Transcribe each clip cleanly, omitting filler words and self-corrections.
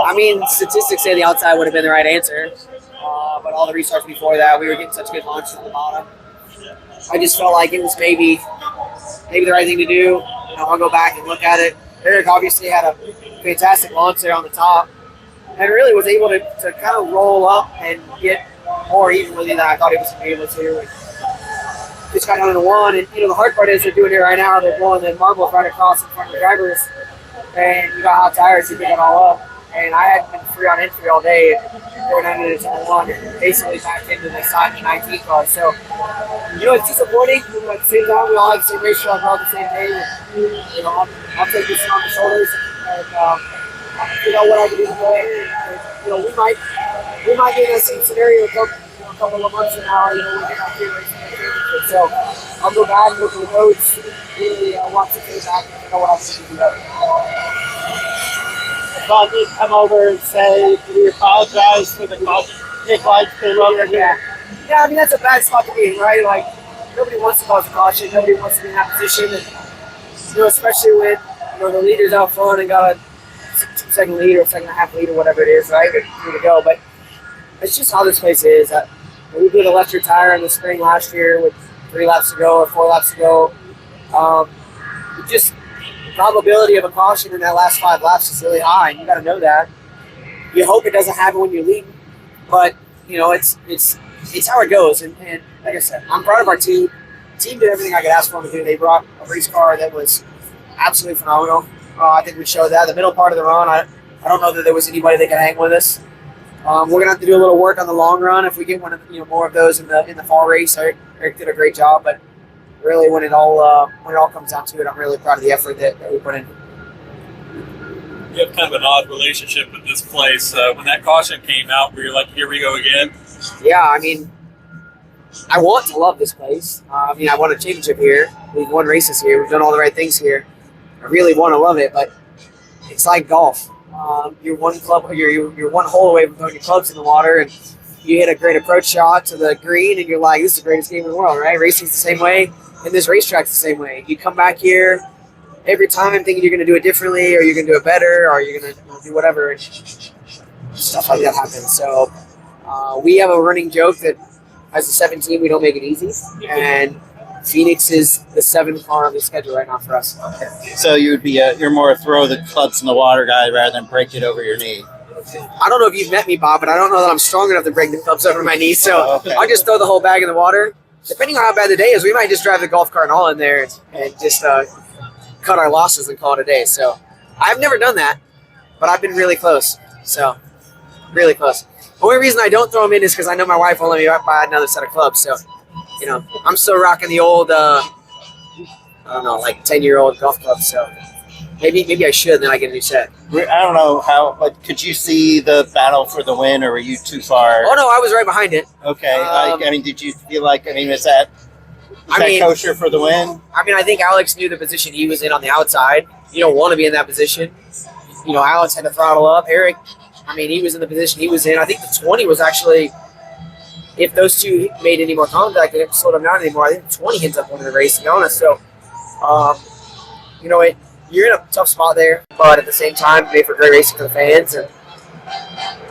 I mean, statistics say the outside would have been the right answer, but all the restarts before that, we were getting such good launches at the bottom. I just felt like it was maybe the right thing to do. I'll go back and look at it. Aric obviously had a fantastic launch there on the top, and really was able to kind of roll up and get more evenly than I thought he was going to be able to. And just got down to one, and the hard part is they're doing it right now. They're blowing the marbles right across in front of the drivers, and you got hot tires to pick it all up. And I hadn't been free on entry all day, and going under the 1 and basically back into the side of the 19 car. So, it's disappointing. At the same time, we all have the same race truck, all the same day. And, I'll take this on the shoulders and figure out what I can do today. And, we might be in that same scenario a couple of months from now. We get out here racing. So, I'll go back and look at the coach, really watch the feedback, and know what I can do better. Bob did come over and say, we apologize for the kick lights came over here. Yeah, I mean, that's a bad spot to be in, right? Like, nobody wants to cause a caution. Nobody wants to be in that position. And, especially when, the leader's out front and got a 2-second lead or 2.5 lead or whatever it is, right? Through to go. But it's just how this place is. We did a left-rear tire in the spring last year with 3 laps to go or 4 laps to go. Probability of a caution in that last 5 laps is really high, and you got to know that. You hope it doesn't happen when you're leading, but it's how it goes. And like I said, I'm proud of our team. The team did everything I could ask for them to do. They brought a race car that was absolutely phenomenal. I think we showed that. The middle part of the run, I don't know that there was anybody that could hang with us. We're gonna have to do a little work on the long run if we get one of more of those in the fall race. Aric did a great job, but really, when it all comes down to it, I'm really proud of the effort that we put in. You have kind of an odd relationship with this place. When that caution came out, were you like, here we go again? Yeah, I mean, I want to love this place. I won a championship here. We've won races here. We've done all the right things here. I really want to love it, but it's like golf. You're one hole away from throwing your clubs in the water, and you hit a great approach shot to the green, and you're like, this is the greatest game in the world, right? Racing's the same way. And this racetrack's the same way. You come back here every time thinking you're going to do it differently, or you're going to do it better, or you're going to do whatever. And stuff like that happens. So we have a running joke that as a 17, we don't make it easy. And Phoenix is the 7th car on the schedule right now for us. So you're more a throw the clubs in the water guy rather than break it over your knee. I don't know if you've met me, Bob, but I don't know that I'm strong enough to break the clubs over my knee. So I'll just throw the whole bag in the water. Depending on how bad the day is, we might just drive the golf cart and all in there and just cut our losses and call it a day. So I've never done that, but I've been really close. So really close. The only reason I don't throw them in is because I know my wife will let me buy another set of clubs. So, I'm still rocking the old, 10-year-old golf clubs. So maybe I should, then I get a new set. I don't know but could you see the battle for the win, or were you too far? Oh, no, I was right behind it. Okay. Did you feel like, is that kosher for the win? I think Alex knew the position he was in on the outside. You don't want to be in that position. Alex had to throttle up. Aric, he was in the position he was in. I think the 20 was actually, if those two made any more contact, they didn't slow them down anymore. I think the 20 ends up winning the race, to be honest. So, you're in a tough spot there, but at the same time, made for great racing for the fans. And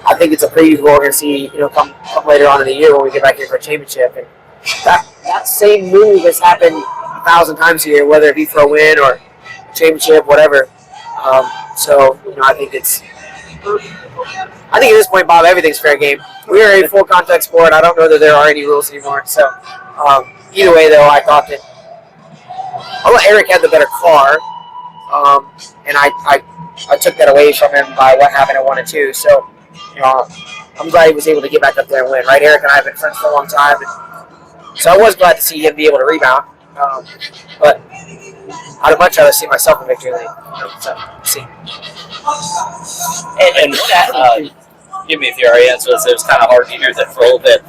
I think it's a preview we're going to see, come later on in the year when we get back here for a championship. And that same move has happened 1,000 times here, whether it be for a win or a championship, whatever. I think at this point, Bob, everything's fair game. We are a full contact sport. I don't know that there are any rules anymore. So either way, though, I thought that I'll let Aric have the better car. And I took that away from him by what happened at 1 and 2. So, I'm glad he was able to get back up there and win, right? Aric and I have been friends for a long time. So I was glad to see him be able to rebound. But I'd much rather see myself in victory lane. So, see. And that, give me if you already answered this. It was kind of hard to hear that for a little bit.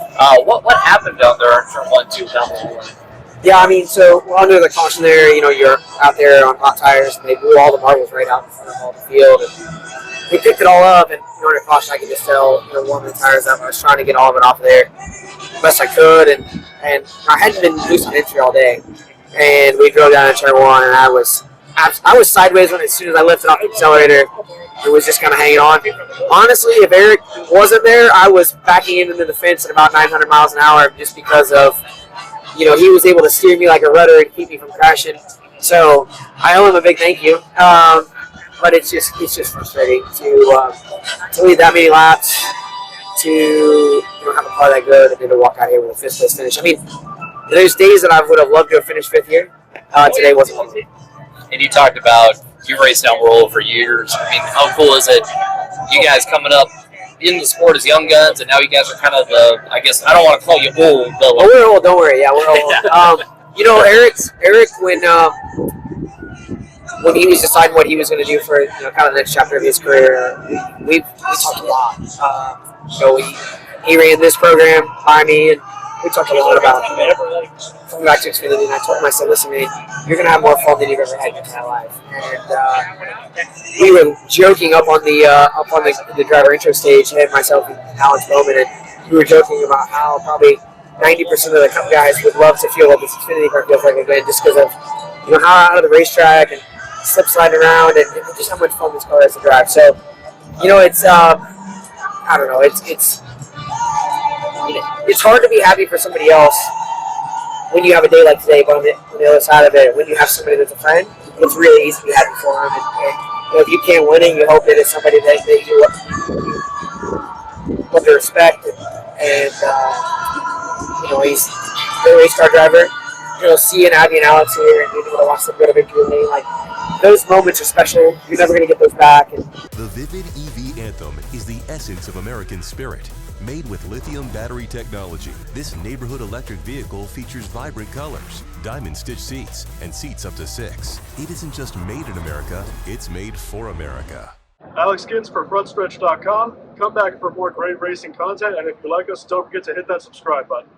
What happened down there in turn 1, 2, down the line? Yeah, so under the caution there, you're out there on hot tires, and they blew all the marbles right out in front of all the field. And we picked it all up, and under caution, I could just tell, warming the tires up. I was trying to get all of it off of there the best I could, and I hadn't been loose on entry all day. And we drove down in turn 1, and I was sideways as soon as I lifted off the accelerator. It was just kind of hanging on. Honestly, if Aric wasn't there, I was backing into the fence at about 900 miles an hour just because of, he was able to steer me like a rudder and keep me from crashing. So I owe him a big thank you. But it's just frustrating to lead that many laps, to have a car that good, and then to walk out here with a fifth place finish. I mean, there's days that I would have loved to have finished fifth here. Today wasn't one of them. And you talked about you've raced Almirola for years. I mean, how cool is it? You guys coming up in the sport as young guns, and now you guys are kind of I guess I don't want to call you old, but oh, we're old. Don't worry. Yeah, we're old. Aric, when he was deciding what he was going to do for kind of the next chapter of his career, we talked a lot. He ran this program by me, and we talked a lot about coming back to Xfinity. And I told him, I said, listen, man, you're going to have more fun than you've ever had in your entire life. And we were joking up on the driver intro stage, and myself and Alex Bowman, and we were joking about how probably 90% of the Cup guys would love to feel what this Xfinity car feels like again, just because of how out of the racetrack and slip sliding around, and just how much fun this car is to drive. So, it's I don't know, it's hard to be happy for somebody else when you have a day like today, but on the other side of it, when you have somebody that's a friend, it's really easy to be happy for them. And if you can't win it, you hope that it's somebody that you love to respect, and he's a race car driver. Seeing Abby and Alex here and being able to watch them go to victory lane, like, those moments are special. You're never going to get those back. The Vivid EV Anthem is the essence of American spirit. Made with lithium battery technology, this neighborhood electric vehicle features vibrant colors, diamond stitch seats, and seats up to 6. It isn't just made in America, it's made for America. Alex Gins for Frontstretch.com. Come back for more great racing content, and if you like us, don't forget to hit that subscribe button.